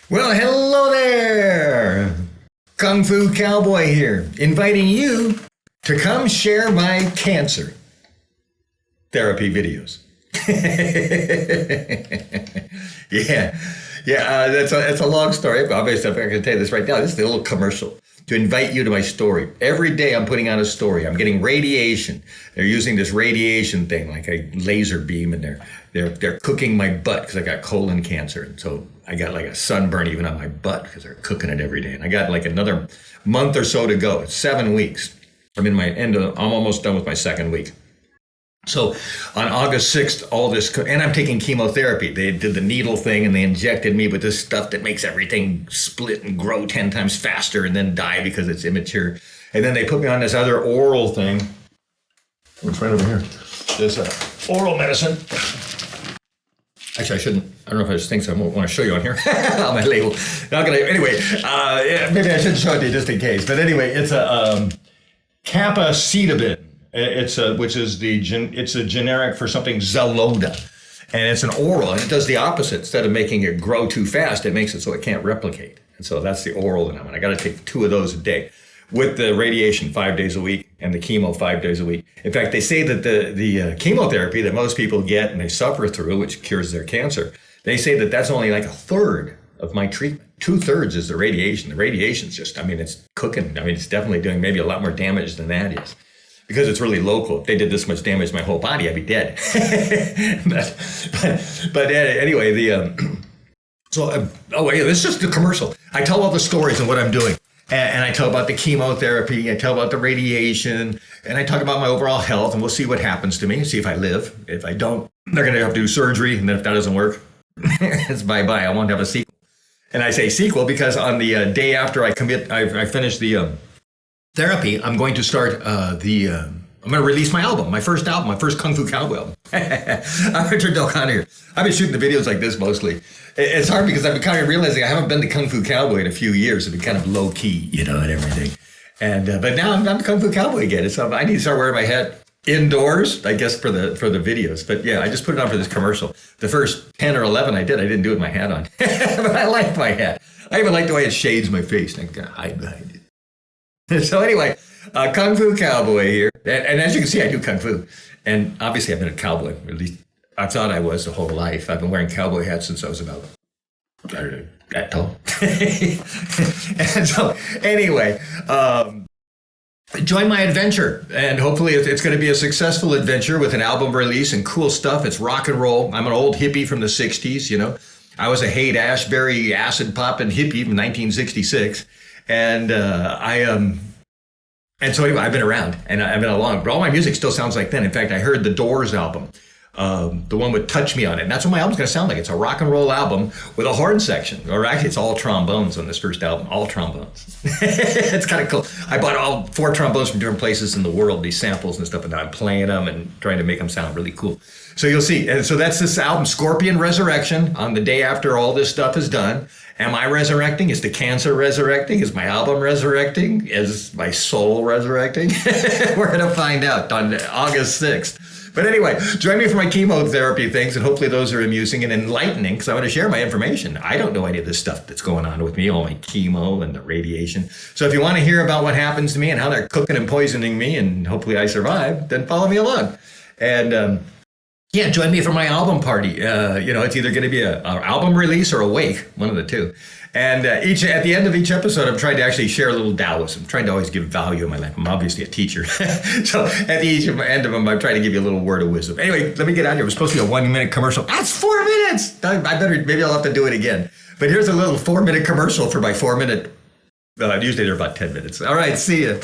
Well, hello there! Kung Fu Cowboy here, inviting you to come share my cancer therapy videos. That's a long story. Obviously, I'm not going to tell you this right now. This is a little commercial to invite you to my story. Every day I'm putting out a story. I'm getting radiation. They're using this radiation thing, like a laser beam, and they're cooking my butt because I got colon cancer. And so I got like a sunburn even on my butt because they're cooking it every day. And I got like another month or so to go. It's 7 weeks. I'm almost done with my second week. So on August 6th, and I'm taking chemotherapy. They did the needle thing and they injected me with this stuff that makes everything split and grow 10 times faster and then die because it's immature. And then they put me on this other oral thing. It's right over here. This oral medicine. Actually, I shouldn't. I don't know if I just think so. I won't want to show you on here on my label. Anyway, maybe I shouldn't show it to you just in case. But anyway, it's a capecitabine. It's a generic for something Xeloda, and it's an oral, and it does the opposite. Instead of making it grow too fast, it makes it so it can't replicate. And so that's the oral that I'm on. I got to take 2 of those a day, with the radiation 5 days a week and the chemo 5 days a week. In fact, they say that the chemotherapy that most people get and they suffer through, which cures their cancer, they say that that's only like a third of my treatment. 2/3 is the radiation. The radiation's just, it's cooking. It's definitely doing maybe a lot more damage than that is. Because it's really local. If they did this much damage to my whole body, I'd be dead. but anyway, this is just the commercial. I tell all the stories of what I'm doing. And I tell about the chemotherapy, I tell about the radiation, and I talk about my overall health, and we'll see what happens to me, see if I live. If I don't, they're going to have to do surgery, and then if that doesn't work, it's bye-bye. I won't have a sequel. And I say sequel because on the day after I finish the therapy, I'm going to start I'm going to release my album, my first Kung Fu Cowboy album. I'm Richard Del Conte here. I've been shooting the videos like this mostly. It's hard because I've been kind of realizing I haven't been to Kung Fu Cowboy in a few years. It's been kind of low key, and everything. And but now I'm Kung Fu Cowboy again. So I need to start wearing my hat indoors, I guess, for the videos. But yeah, I just put it on for this commercial. The first 10 or 11 I didn't do it with my hat on. But I like my hat. I even like the way it shades my face. I can hide behind it. So anyway, Kung Fu Cowboy here. And as you can see, I do Kung Fu. And obviously I've been a cowboy. At least I thought I was the whole life. I've been wearing cowboy hats since I was about, I don't know, that tall. And so anyway, join my adventure. And hopefully it's going to be a successful adventure with an album release and cool stuff. It's rock and roll. I'm an old hippie from the 60s, I was a Haight-Ashbury acid-popping hippie from 1966. And so anyway, I've been around and I've been along, but all my music still sounds like then. In fact, I heard the Doors album, the one with Touch Me on it. And that's what my album's going to sound like. It's a rock and roll album with a horn section, or actually it's all trombones on this first album, all trombones. It's kind of cool. I bought all 4 trombones from different places in the world, these samples and stuff, and now I'm playing them and trying to make them sound really cool. So you'll see. And so that's this album, Scorpion Resurrection, on the day after all this stuff is done. Am I resurrecting? Is the cancer resurrecting? Is my album resurrecting? Is my soul resurrecting? We're going to find out on August 6th. But anyway, join me for my chemotherapy things, and hopefully those are amusing and enlightening because I want to share my information. I don't know any of this stuff that's going on with me, all my chemo and the radiation. So if you want to hear about what happens to me and how they're cooking and poisoning me, and hopefully I survive, then follow me along. And join me for my album party. It's either going to be an album release or a wake, one of the two. And at the end of each episode, I'm trying to actually share a little Taoism. I'm trying to always give value in my life. I'm obviously a teacher. So at the end of them, I'm trying to give you a little word of wisdom. Anyway, let me get out of here. It was supposed to be a 1-minute commercial. That's 4 minutes. Maybe I'll have to do it again. But here's a little 4-minute commercial for my 4-minute. Usually they're about 10 minutes. All right, see ya.